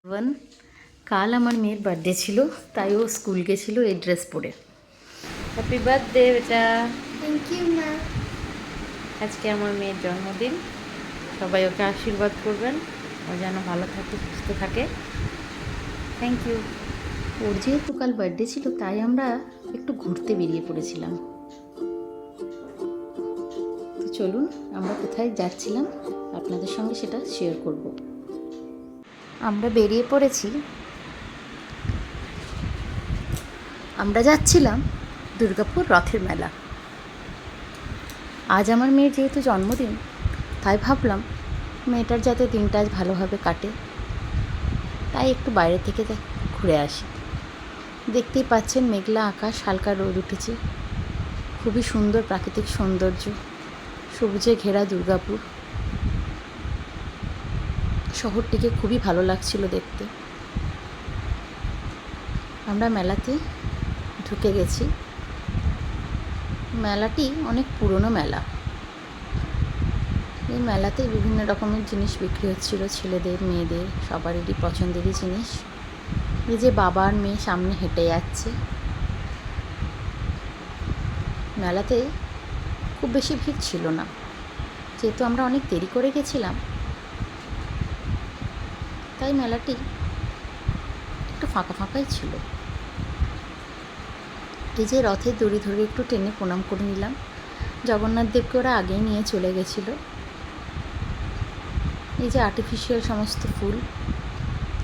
One কাল আমার মেয়ের বার্থডে ছিল, তাই ও স্কুল গেছিল এই ড্রেস পরে। হ্যাপি বার্থডে বেটা। থ্যাংক ইউ মা। আজকে আমার মেয়ের জন্মদিন, সবাই ওকে আশীর্বাদ করবেন, ও যেন ভালো থাকে, সুস্থ থাকে। Thank you. ওর যেহেতু কাল বার্থডে ছিল, তাই আমরা একটু ঘুরতে বেরিয়ে পড়েছিলাম। তো চলুন, আমরা কোথায় যাচ্ছিলাম আপনাদের সঙ্গে সেটা শেয়ার করব। আমরা বেরিয়ে পড়েছি, আমরা যাচ্ছিলাম দুর্গাপুর রথের মেলা। আজ আমার মেয়ের যেহেতু জন্মদিন, তাই ভাবলাম মেয়েটার যাতে দিনটা আজ ভালোভাবে কাটে, তাই একটু বাইরে থেকে ঘুরে আসি। দেখতেই পাচ্ছেন মেঘলা আকাশ, হালকা রোদ উঠেছে, খুবই সুন্দর প্রাকৃতিক সৌন্দর্য, সবুজে ঘেরা দুর্গাপুর শহরটিকে খুবই ভালো লাগছিল দেখতে। আমরা মেলাতে ঢুকে গেছি। মেলাটি অনেক পুরনো মেলা। এই মেলাতে বিভিন্ন রকমের জিনিস বিক্রি হচ্ছিল, ছেলেদের মেয়েদের সবারই পছন্দেরই জিনিস। এই যে বাবা আর মেয়ে সামনে হেঁটে যাচ্ছে। মেলাতে খুব বেশি ভিড় ছিল না, যেহেতু আমরা অনেক দেরি করে গেছিলাম, তাই মেলাটি একটু ফাঁকা ফাঁকাই ছিল। এই যে রথের দড়ি ধরে একটু টেনে প্রণাম করে নিলাম। জগন্নাথ দেবকে ওরা আগেই নিয়ে চলে গেছিল। এই যে আর্টিফিশিয়াল সমস্ত ফুল,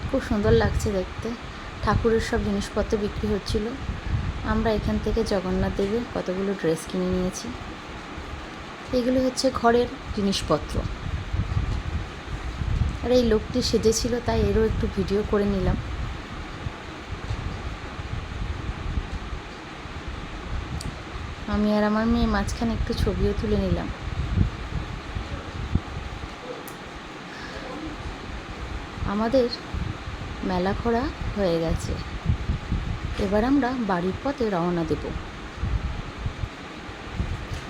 খুব সুন্দর লাগছে দেখতে। ঠাকুরের সব জিনিসপত্র বিক্রি হচ্ছিল। আমরা এখান থেকে জগন্নাথ দেবের কতগুলো ড্রেস কিনে নিয়েছি। এগুলো হচ্ছে ঘরের জিনিসপত্র। আর এই লোকটি সেজেছিল, তাই এরও একটু ভিডিও করে নিলাম। আমি আর আমার মেয়ে মাঝখানে একটু ছবিও তুলে নিলাম। আমাদের মেলা ঘোরা হয়ে গেছে, এবার আমরা বাড়ির পথে রওনা দেব।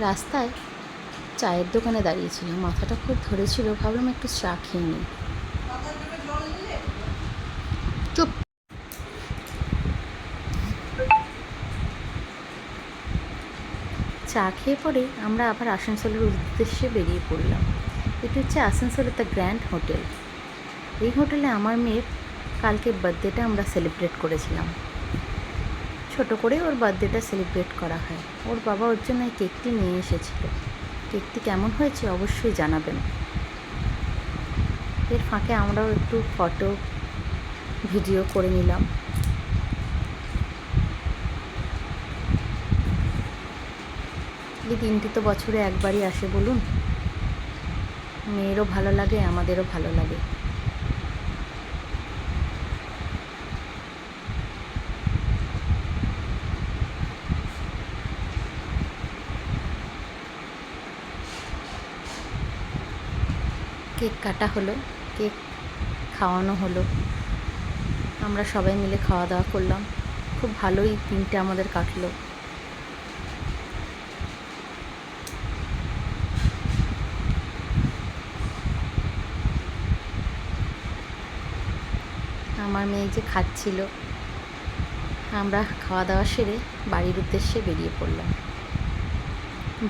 রাস্তায় চায়ের দোকানে দাঁড়িয়েছিলাম, মাথাটা খুব ধরেছিল, ভাবলাম একটু চা খেয়ে নিই। চুপ। চা খেয়ে পরে আমরা আবার আসানসোলের উদ্দেশ্যে বেরিয়ে পড়লাম। এটি হচ্ছে আসানসোলের দ্য গ্র্যান্ড হোটেল। এই হোটেলে আমার মেয়ের কালকে বার্থডেটা আমরা সেলিব্রেট করেছিলাম। ছোট করে ওর বার্থডেটা সেলিব্রেট করা হয়। ওর বাবা ওর জন্য এই কেকটি নিয়ে এসেছিল। কেকটি কেমন হয়েছে অবশ্যই জানাবেন। এর ফাঁকে আমরাও একটু ফটো ভিডিও করে নিলাম। এই দিনটি তো বছরে একবারই আসে বলুন, মেয়েরও ভালো লাগে, আমাদেরও ভালো লাগে। কেক কাটা হলো, কেক খাওয়ানো হলো, আমরা সবাই মিলে খাওয়া দাওয়া করলাম। খুব ভালোই দিনটা আমাদের কাটলো। আমার মেয়ে যে খাচ্ছিল, আমরা খাওয়া দাওয়া সেরে বাড়ির উদ্দেশ্যে বেরিয়ে পড়লাম।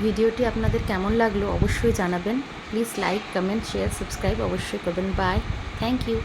ভিডিওটি আপনাদের কেমন লাগলো অবশ্যই জানাবেন। Please like, comment, share, subscribe অবশ্যই করবেন। Bye, thank you.